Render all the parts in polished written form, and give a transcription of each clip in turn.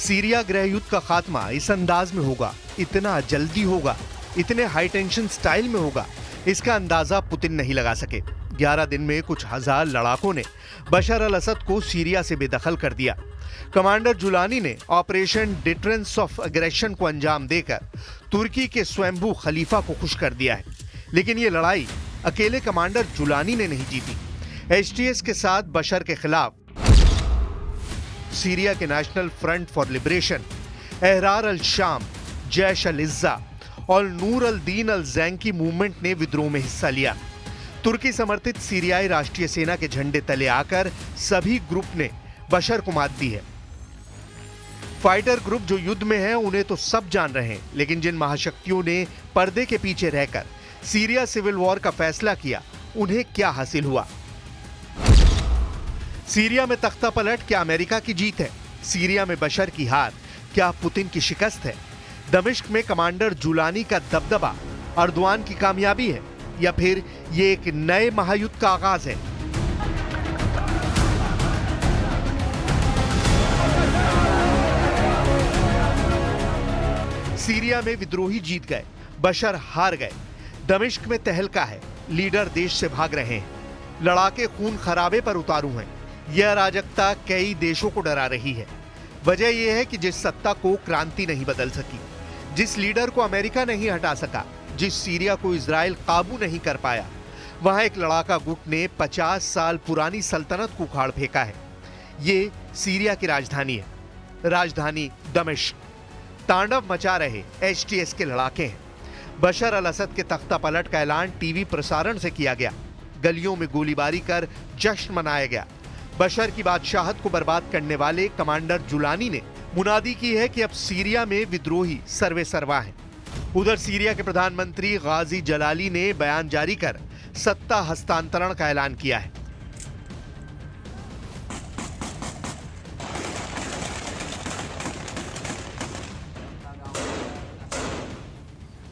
Syria गृह युद्ध का खात्मा इस अंदाज में होगा, इतना जल्दी होगा, इतने हाई टेंशन स्टाइल में होगा, इसका अंदाजा पुतिन नहीं लगा सके। 11 दिन में कुछ हजार लड़ाकों ने बशर अल असद को सीरिया से बेदखल कर दिया। कमांडर जुलानी ने ऑपरेशन डिटरेंस ऑफ एग्रेशन को अंजाम देकर तुर्की के स्वयंभू खलीफा को खुश कर दिया है। लेकिन ये लड़ाई अकेले कमांडर जुलानी ने नहीं जीती। एचटीएस के साथ बशर के खिलाफ सीरिया के National Front for Liberation, Ahrar al Sham, Jaish Al Itza और नूर अल दीन अल जैंकी मूवमेंट ने विद्रोह में हिस्सा लिया। तुर्की समर्थित सीरियाई राष्ट्रीय सेना के झंडे तले आकर सभी ग्रुप ने बशर को मात दी है। फाइटर ग्रुप जो युद्ध में हैं उन्हें तो सब जान रहे हैं, लेकिन जिन महाशक्तियों ने पर्दे के पीछे रहकर सीरिया सिविल वॉर का फैसला किया, उन्हें क्या हासिल हुआ? सीरिया में तख्ता पलट क्या अमेरिका की जीत है? सीरिया में बशर की हार क्या पुतिन की शिकस्त है? दमिश्क में कमांडर जुलानी का दबदबा अर्दवान की कामयाबी है, या फिर ये एक नए महायुद्ध का आगाज है? सीरिया में विद्रोही जीत गए, बशर हार गए। दमिश्क में तहलका है, लीडर देश से भाग रहे हैं, लड़ाके खून खराबे पर उतारू हैं। यह अराजकता कई देशों को डरा रही है। वजह यह है कि जिस सत्ता को क्रांति नहीं बदल सकी, जिस लीडर को अमेरिका नहीं हटा सका, जिस सीरिया को इजराइल काबू नहीं कर पाया, वहां एक लड़ाका गुट ने 50 साल पुरानी सल्तनत को उखाड़ फेंका है। ये सीरिया की राजधानी है, राजधानी दमिश्क। तांडव मचा रहे एचटीएस के लड़ाके हैं। बशर अल असद के तख्ता पलट का ऐलान टीवी प्रसारण से किया गया, गलियों में गोलीबारी कर जश्न मनाया गया। बशर की बादशाहत को बर्बाद करने वाले कमांडर जुलानी ने मुनादी की है कि अब सीरिया में विद्रोही सर्वे सर्वा हैं। उधर सीरिया के प्रधानमंत्री गाजी जलाली ने बयान जारी कर सत्ता हस्तांतरण का ऐलान किया है।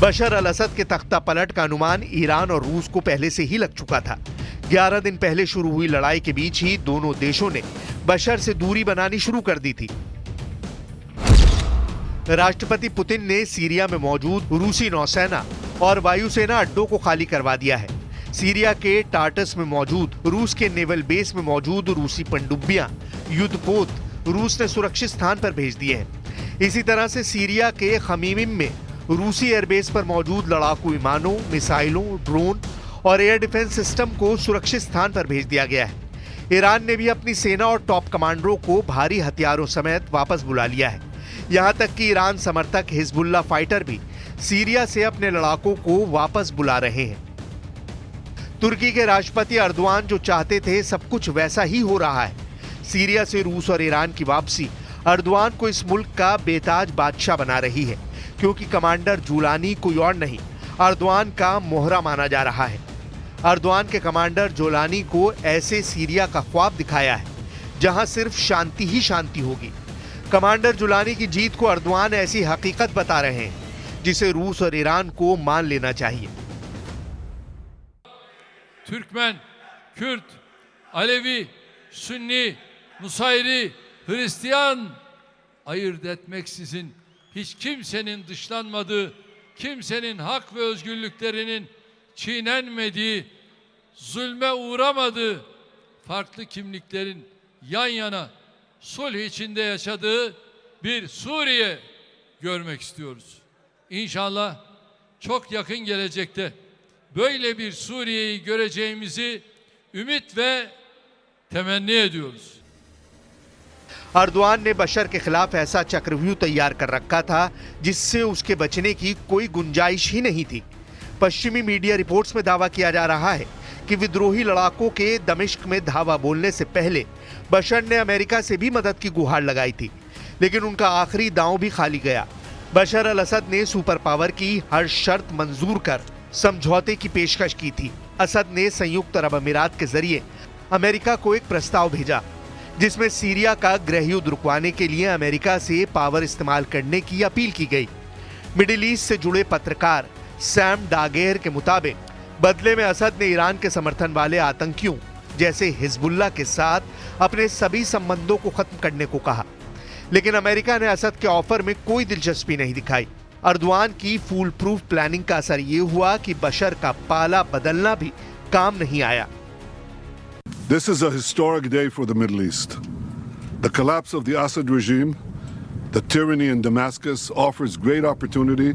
बशर अल असद के तख्ता पलट का अनुमान ईरान और रूस को पहले से ही लग चुका था। 11 दिन पहले शुरू हुई लड़ाई के बीच ही दोनों देशों ने बशर से दूरी बनानी शुरू कर दी थी। राष्ट्रपति पुतिन ने सीरिया में मौजूद रूसी नौसेना और वायुसेना अड्डों को खाली करवा दिया है। सीरिया के टार्टस में मौजूद रूस के नेवल बेस में मौजूद रूसी पनडुब्बियां, युद्धपोत रूस ने सुरक्षित स्थान पर भेज दिए हैं। इसी तरह से सीरिया के खमीमिम में रूसी एयरबेस पर मौजूद लड़ाकू विमानों, मिसाइलों, ड्रोन और एयर डिफेंस सिस्टम को सुरक्षित स्थान पर भेज दिया गया है। ईरान ने भी अपनी सेना और टॉप कमांडरों को भारी हथियारों समेत वापस बुला लिया है। यहां तक कि ईरान समर्थक हिजबुल्लाह फाइटर भी सीरिया से अपने लड़ाकों को वापस बुला रहे हैं। तुर्की के राष्ट्रपति अर्दवान जो चाहते थे, सब कुछ वैसा ही हो रहा है। सीरिया से रूस और ईरान की वापसी अर्दवान को इस मुल्क का बेताज बादशाह बना रही है, क्योंकि कमांडर जुलानी कोई और नहीं, अर्दवान का मोहरा माना जा रहा है। अर्दवान के कमांडर जुलानी को ऐसे सीरिया का ख्वाब दिखाया है जहां सिर्फ शांति ही शांति होगी। कमांडर जुलानी की जीत को अर्दवान ऐसी हकीकत बता रहे हैं जिसे रूस और ईरान को मान लेना चाहिए। Türkmen, Kürt, Alevi, Sünni, Nusayri, Hristiyan ayırt etmeksizin hiç kimsenin dışlanmadığı, kimsenin hak ve özgürlüklerinin çiğnenmediği zulme uğramadığı farklı kimliklerin yan yana sulh içinde yaşadığı bir Suriye görmek istiyoruz. İnşallah çok yakın gelecekte böyle bir Suriye'yi göreceğimizi ümit ve temenni ediyoruz. Erdogan ने बशर के खिलाफ ऐसा चक्रव्यूह तैयार कर रखा था जिससे उसके बचने की कोई गुंजाइश ही नहीं थी। पश्चिमी मीडिया रिपोर्ट्स में दावा किया जा रहा है कि विद्रोही लड़ाकों के दमिश्क में धावा बोलने से पहले बशर ने अमेरिका से भी मदद की गुहार लगाई थी, लेकिन उनका आखिरी दांव भी खाली गया। बशर अल असद ने सुपर पावर की हर शर्त मंजूर कर समझौते की पेशकश की थी। असद ने संयुक्त अरब अमीरात के जरिए अमेरिका को एक प्रस्ताव भेजा जिसमें सीरिया का गृह युद्ध रुकवाने के लिए अमेरिका से पावर इस्तेमाल करने की अपील की गई। मिडिल ईस्ट से जुड़े पत्रकार सैम डागेर के मुताबिक बदले में असद ने ईरान के समर्थन वाले आतंकियों जैसे हिजबुल्लाह के साथ अपने सभी संबंधों को खत्म करने को कहा, लेकिन अमेरिका ने असद के ऑफर में कोई दिलचस्पी नहीं दिखाई। अर्दोआन की फूल प्रूफ प्लानिंग का असर ये हुआ कि बशर का पाला बदलना भी काम नहीं आया। This is a historic day for the Middle East. The collapse of the Assad regime, the tyranny in Damascus offers great opportunity,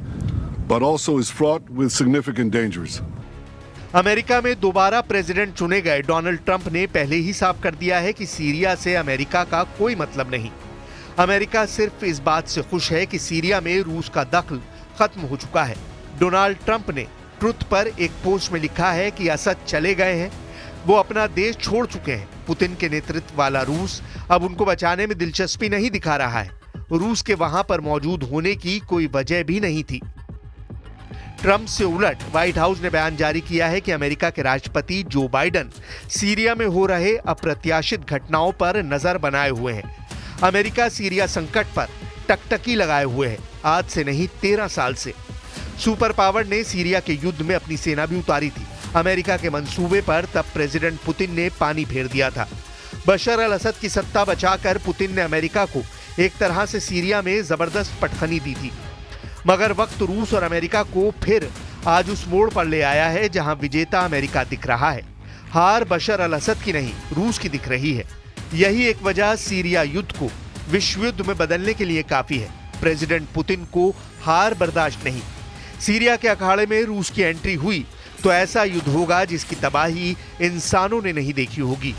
but also is fraught with significant dangers. America में दोबारा प्रेसिडेंट चुने गए Donald Trump ने पहले ही साफ कर दिया है कि सीरिया से अमेरिका का कोई मतलब नहीं। अमेरिका सिर्फ इस बात से खुश है कि सीरिया में रूस का दखल खत्म हो चुका है। डोनाल्ड ट्रंप ने ट्रुथ पर एक पोस्ट में लिखा है कि असद चले गए हैं, वो अपना देश छोड़ चुके हैं। पुतिन के नेतृत्व वाला रूस अब उनको बचाने में दिलचस्पी नहीं दिखा रहा है। रूस के वहां पर मौजूद होने की कोई वजह भी नहीं थी। ट्रंप से उलट व्हाइट हाउस ने बयान जारी किया है कि अमेरिका के राष्ट्रपति जो बाइडेन सीरिया में हो रहे अप्रत्याशित घटनाओं पर नजर बनाए हुए हैं। अमेरिका सीरिया संकट पर टकटकी लगाए हुए है, आज से नहीं 13 साल से। सुपर पावर ने सीरिया के युद्ध में अपनी सेना भी उतारी थी। अमेरिका के मंसूबे पर तब प्रेसिडेंट पुतिन ने पानी फेर दिया था। बशर अल असद की सत्ता बचाकर पुतिन ने अमेरिका को एक तरह से सीरिया में जबरदस्त पटखनी दी थी, मगर वक्त रूस और अमेरिका को फिर आज उस मोड़ पर ले आया है जहां विजेता अमेरिका दिख रहा है। हार बशर अल असद की नहीं, रूस की दिख रही है। यही एक वजह सीरिया युद्ध को विश्व युद्ध में बदलने के लिए काफी है। प्रेसिडेंट पुतिन को हार बर्दाश्त नहीं। सीरिया के अखाड़े में रूस की एंट्री हुई तो ऐसा युद्ध होगा जिसकी तबाही इंसानों ने नहीं देखी होगी।